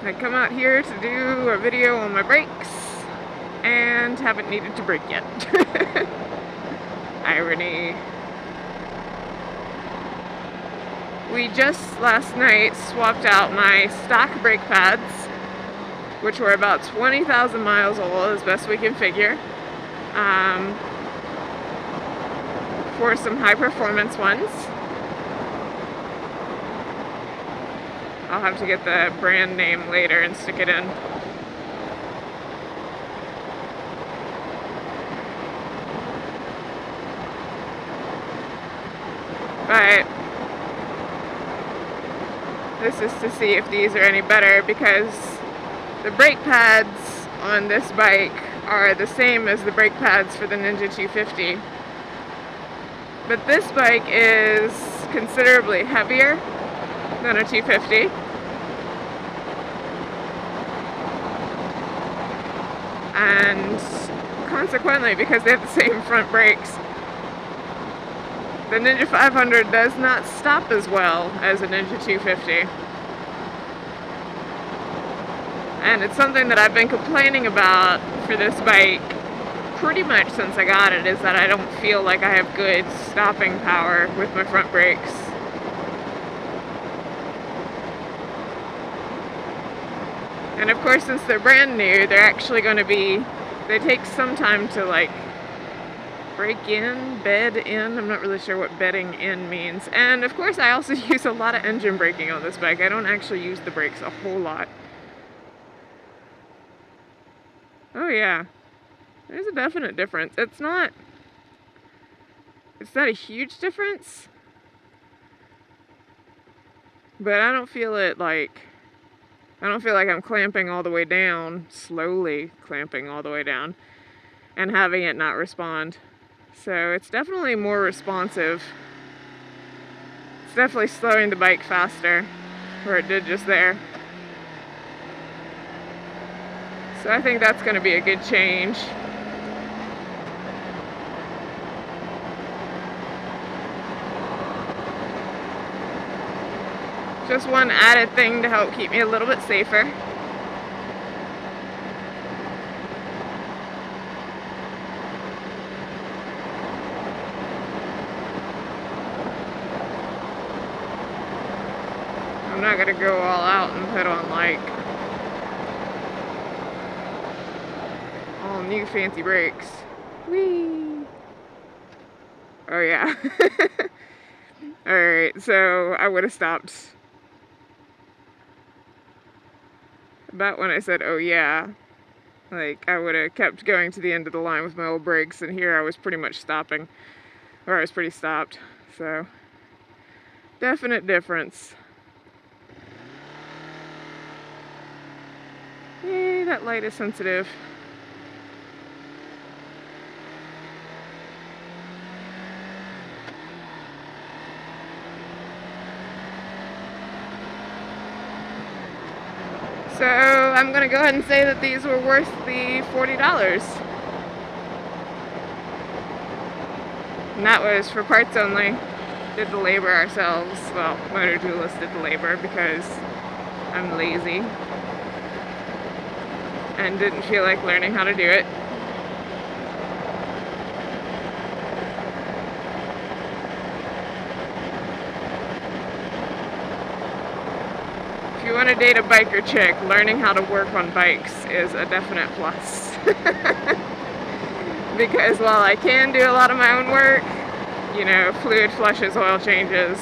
I come out here to do a video on my brakes and haven't needed to brake yet. Irony. We just last night swapped out my stock brake pads, which were about 20,000 miles old as best we can figure, for some high performance ones. I'll have to get the brand name later and stick it in. But this is to see if these are any better, because the brake pads on this bike are the same as the brake pads for the Ninja 250. But this bike is considerably heavier than a 250. And consequently, because they have the same front brakes, the Ninja 500 does not stop as well as a Ninja 250. And it's something that I've been complaining about for this bike pretty much since I got it, is that I don't feel like I have good stopping power with my front brakes. And of course, since they're brand new, they're actually going to be, they take some time to like break in, bed in. I'm not really sure what bedding in means. And of course, I also use a lot of engine braking on this bike. I don't actually use the brakes a whole lot. Oh yeah, there's a definite difference. It's not a huge difference, but I don't feel it like, I don't feel like I'm clamping all the way down, slowly clamping all the way down, and having it not respond. So it's definitely more responsive. It's definitely slowing the bike faster, where it did just there. So I think that's going to be a good change. Just one added thing to help keep me a little bit safer. I'm not going to go all out and put on like all new fancy brakes. Whee! Oh yeah. Alright, so I would have stopped about when I said, oh yeah. Like, I would have kept going to the end of the line with my old brakes, and here I was pretty much stopping. Or I was pretty stopped. So, definite difference. Yay, that light is sensitive. So I'm going to go ahead and say that these were worth the $40. And that was for parts only. Did the labor ourselves. Well, Motor Duelist did the labor because I'm lazy and didn't feel like learning how to do it. If you want to date a biker chick, learning how to work on bikes is a definite plus. Because while I can do a lot of my own work, you know, fluid flushes, oil changes,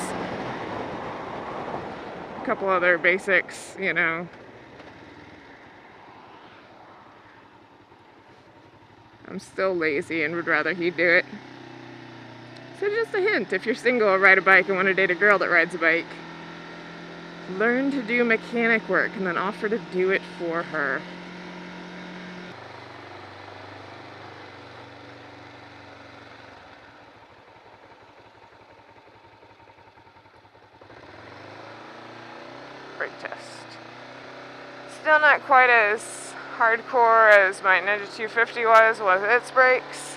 a couple other basics, you know, I'm still lazy and would rather he do it. So just a hint, if you're single or ride a bike and want to date a girl that rides a bike, learn to do mechanic work and then offer to do it for her. Brake test. Still not quite as hardcore as my Ninja 250 was with its brakes,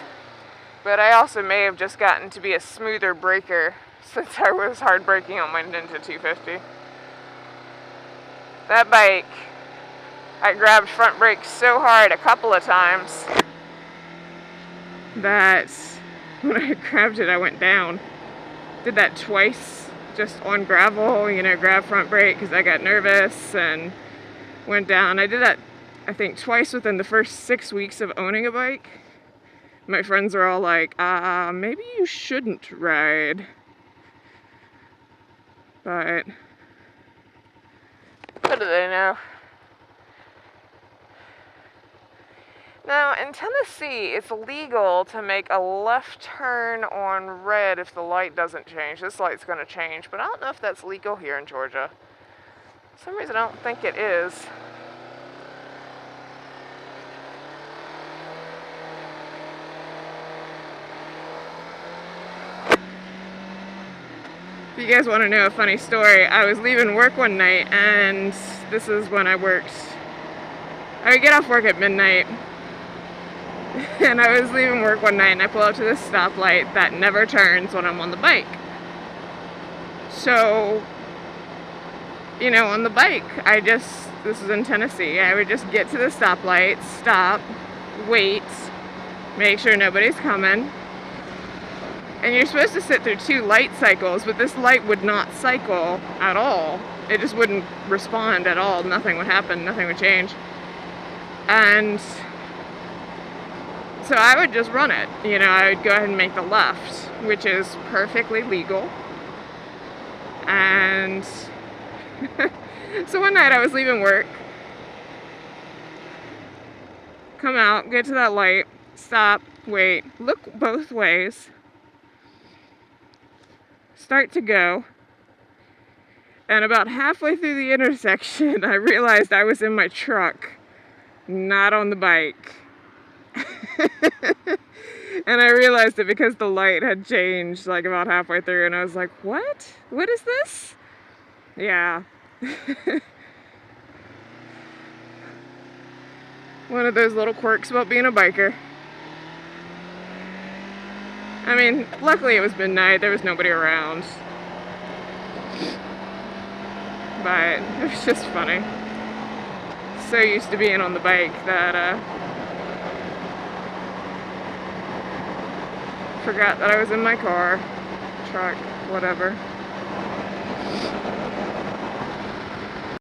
but I also may have just gotten to be a smoother braker since I was hard braking on my Ninja 250. That bike I grabbed front brakes so hard a couple of times that when I grabbed it, I went down. Did that twice, just on gravel, you know, grab front brake because I got nervous and went down. I did that, I think, twice within the first 6 weeks of owning a bike. My friends are all like, maybe you shouldn't ride. But what do they know? Now, in Tennessee, it's legal to make a left turn on red if the light doesn't change. This light's going to change, but I don't know if that's legal here in Georgia. For some reason, I don't think it is. If you guys want to know a funny story, I was leaving work one night, and this is when I worked. I would get off work at midnight. And I was leaving work one night and I pull up to this stoplight that never turns when I'm on the bike. So, you know, on the bike, this is in Tennessee, I would just get to the stoplight, stop, wait, make sure nobody's coming. And you're supposed to sit through 2 light cycles, but this light would not cycle at all. It just wouldn't respond at all. Nothing would happen, nothing would change. And so I would just run it, you know, I would go ahead and make the left, which is perfectly legal. And so one night I was leaving work, come out, get to that light, stop, wait, look both ways, start to go, and about halfway through the intersection, I realized I was in my truck, not on the bike. And I realized it because the light had changed like about halfway through, and I was like, what? What is this? Yeah. One of those little quirks about being a biker. I mean, luckily it was midnight, there was nobody around. But it was just funny. So used to being on the bike that forgot that I was in my car, truck, whatever.